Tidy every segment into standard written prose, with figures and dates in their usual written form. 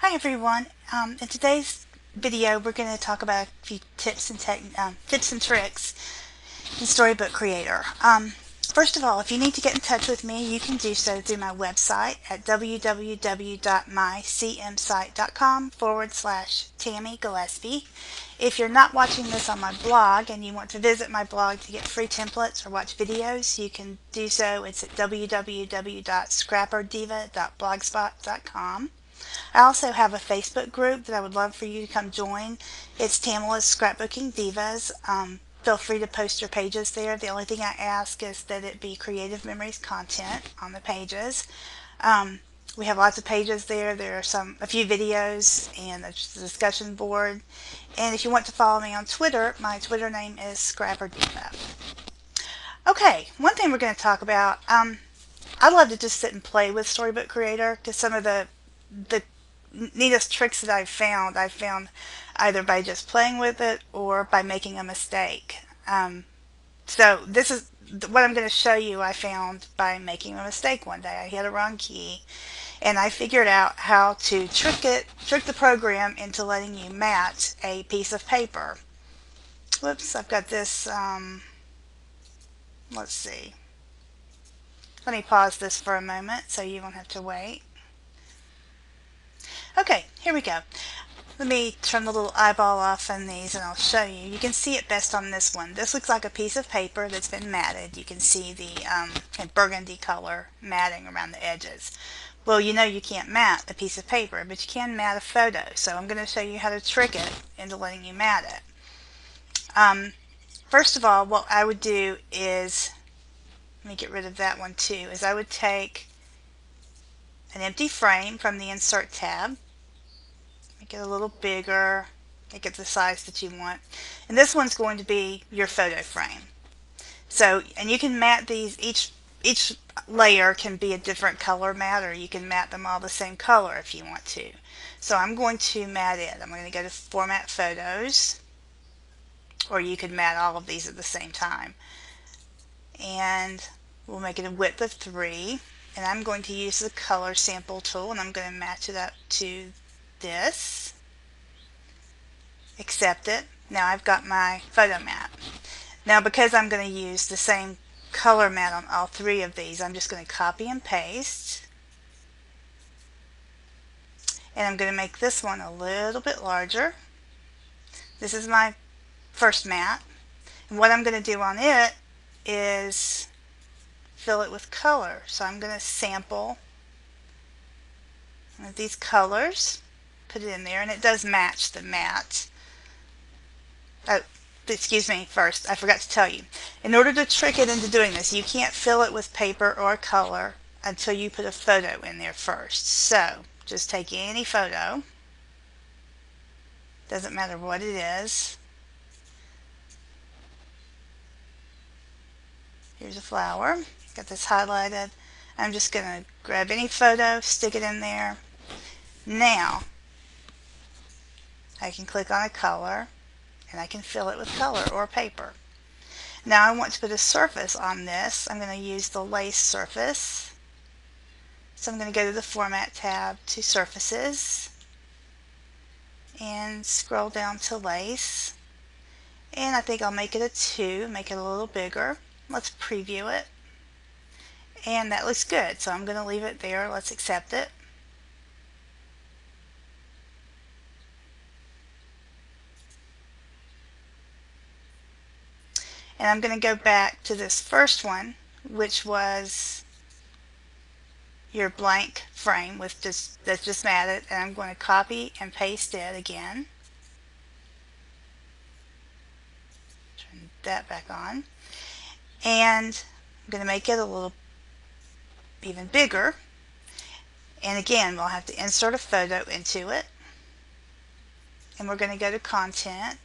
Hi everyone. In today's video, we're going to talk about a few tips and tricks in Storybook Creator. First of all, if you need to get in touch with me, you can do so through my website at www.mycmsite.com/Tammy Gillespie. If you're not watching this on my blog and you want to visit my blog to get free templates or watch videos, you can do so. It's at www.scrapperdiva.blogspot.com. I also have a Facebook group that I would love for you to come join. It's Tamala's Scrapbooking Divas. Feel free to post your pages there. The only thing I ask is that it be Creative Memories content on the pages. We have lots of pages there. There are a few videos and a discussion board. And if you want to follow me on Twitter, my Twitter name is Scrapper Diva. Okay, one thing we're going to talk about. I love to just sit and play with Storybook Creator because some of the neatest tricks that I've found either by just playing with it or by making a mistake. So this is what I'm going to show you. I found by making a mistake one day. I hit a wrong key and I figured out how to trick the program into letting you match a piece of paper. Whoops, I've got this, let's see. Let me pause this for a moment so you won't have to wait. Okay, here we go. Let me turn the little eyeball off on these and I'll show you. You can see it best on this one. This looks like a piece of paper that's been matted. You can see the burgundy color matting around the edges. Well, you know you can't mat a piece of paper, but you can mat a photo. So I'm going to show you how to trick it into letting you mat it. First of all, what I would do is, let me get rid of that one too, is I would take an empty frame from the Insert tab, make it a little bigger, make it the size that you want. And this one's going to be your photo frame. So, and you can mat these, each layer can be a different color mat, or you can mat them all the same color if you want to. So I'm going to mat it. I'm going to go to Format Photos, or you could mat all of these at the same time. And we'll make it a width of 3. And I'm going to use the color sample tool and I'm going to match it up to this. Accept it. Now I've got my photo mat. Now because I'm going to use the same color mat on all 3 of these, I'm just going to copy and paste. And I'm going to make this one a little bit larger. This is my first mat. And what I'm going to do on it is fill it with color. So I'm going to sample these colors, put it in there, and it does match the mat. Oh, excuse me, first, I forgot to tell you. In order to trick it into doing this, you can't fill it with paper or color until you put a photo in there first. So, just take any photo. Doesn't matter what it is. Here's a flower. Got this highlighted. I'm just going to grab any photo, stick it in there. Now, I can click on a color and I can fill it with color or paper. Now I want to put a surface on this. I'm going to use the lace surface. So I'm going to go to the Format tab to Surfaces and scroll down to Lace. And I think I'll make it a 2, make it a little bigger. Let's preview it. And that looks good, so I'm going to leave it there. Let's accept it. And I'm going to go back to this first one, which was your blank frame with that's just matted, and I'm going to copy and paste it again. Turn that back on. And I'm going to make it a little even bigger. And again, we'll have to insert a photo into it. And we're going to go to Content.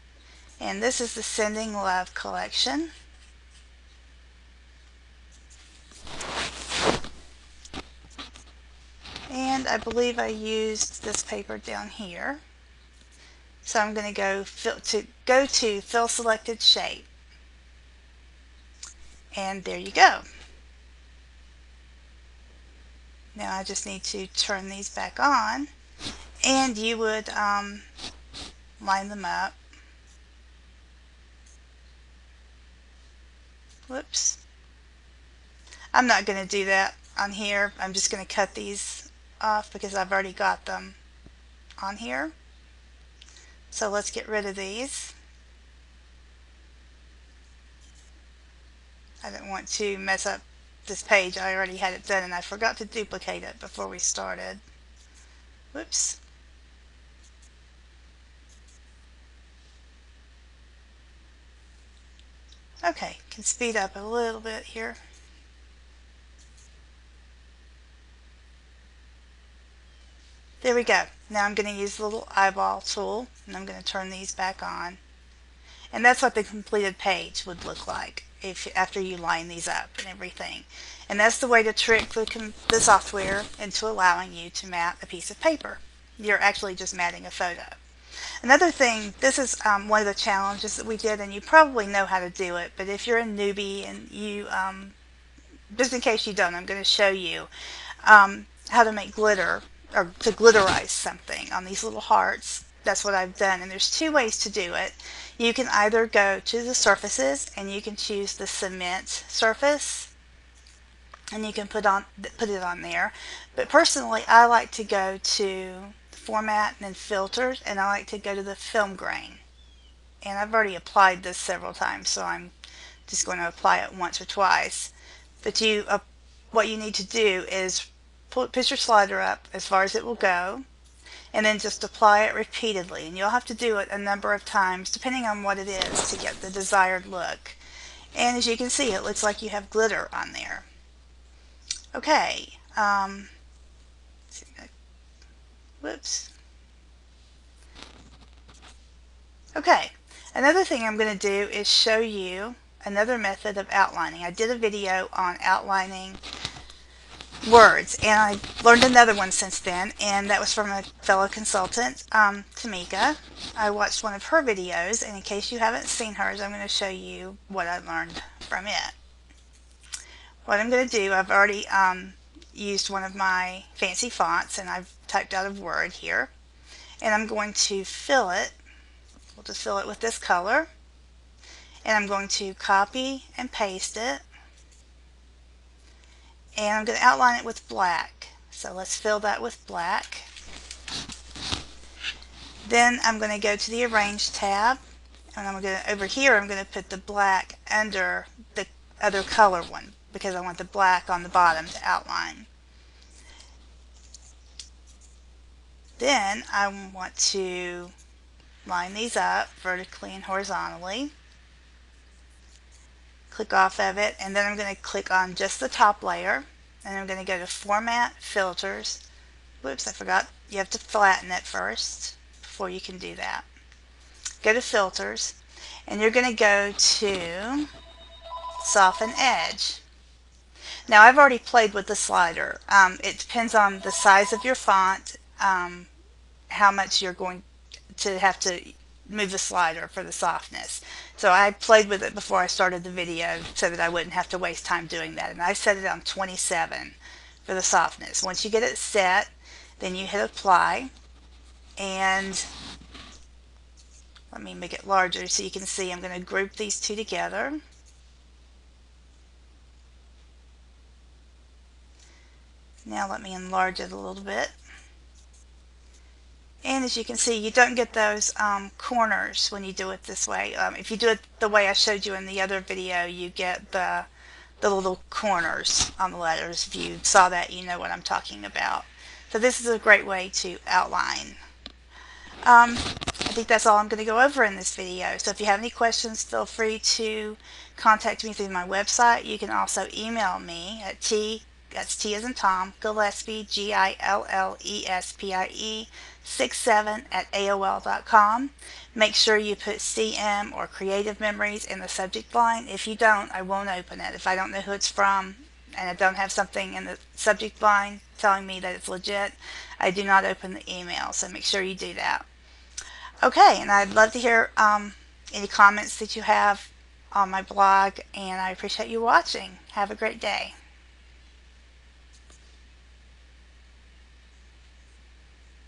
And this is the Sending Love collection. And I believe I used this paper down here. So I'm going to go to Fill Selected Shape. And there you go. Now I just need to turn these back on and you would line them up. Whoops. I'm not going to do that on here. I'm just going to cut these off because I've already got them on here. So let's get rid of these. I didn't want to mess up this page. I already had it done and I forgot to duplicate it before we started. Whoops. Okay, can speed up a little bit here. There we go. Now I'm going to use the little eyeball tool and I'm going to turn these back on. And that's what the completed page would look like after you line these up and everything. And that's the way to trick the software into allowing you to mat a piece of paper. You're actually just matting a photo. Another thing, this is one of the challenges that we did, and you probably know how to do it, but if you're a newbie and you, just in case you don't, I'm going to show you how to make glitter, or to glitterize something on these little hearts. That's what I've done, and there's two ways to do it. You can either go to the surfaces and you can choose the cement surface and you can put it on there. But personally, I like to go to format and then filters, and I like to go to the film grain. And I've already applied this several times, so I'm just going to apply it once or twice. But what you need to do is push your slider up as far as it will go, and then just apply it repeatedly. And you'll have to do it a number of times depending on what it is to get the desired look. And as you can see, it looks like you have glitter on there. Okay. Whoops. Okay. Another thing I'm going to do is show you another method of outlining. I did a video on outlining words, and I learned another one since then, and that was from a fellow consultant, Tamika. I watched one of her videos, and in case you haven't seen hers, I'm going to show you what I learned from it. What I'm going to do, I've already used one of my fancy fonts, and I've typed out a word here, and I'm going to fill it. We'll just fill it with this color, and I'm going to copy and paste it, and I'm going to outline it with black. So let's fill that with black. Then I'm going to go to the Arrange tab, and over here I'm going to put the black under the other color one because I want the black on the bottom to outline. Then I want to line these up vertically and horizontally. Click off of it, and then I'm going to click on just the top layer, and I'm going to go to Format, Filters. Whoops, I forgot. You have to flatten it first before you can do that. Go to Filters, and you're going to go to Soften Edge. Now I've already played with the slider. It depends on the size of your font, how much you're going to have to move the slider for the softness. So I played with it before I started the video so that I wouldn't have to waste time doing that. And I set it on 27 for the softness. Once you get it set, then you hit apply, and let me make it larger so you can see. I'm going to group these two together. Now let me enlarge it a little bit. And as you can see, you don't get those corners when you do it this way. If you do it the way I showed you in the other video, you get the little corners on the letters. If you saw that, you know what I'm talking about. So this is a great way to outline. I think that's all I'm going to go over in this video. So if you have any questions, feel free to contact me through my website. You can also email me at that's T as in Tom, Gillespie, Gillespie 67 at AOL.com. Make sure you put CM or Creative Memories in the subject line. If you don't, I won't open it. If I don't know who it's from and I don't have something in the subject line telling me that it's legit, I do not open the email. So make sure you do that. Okay, and I'd love to hear any comments that you have on my blog, and I appreciate you watching. Have a great day.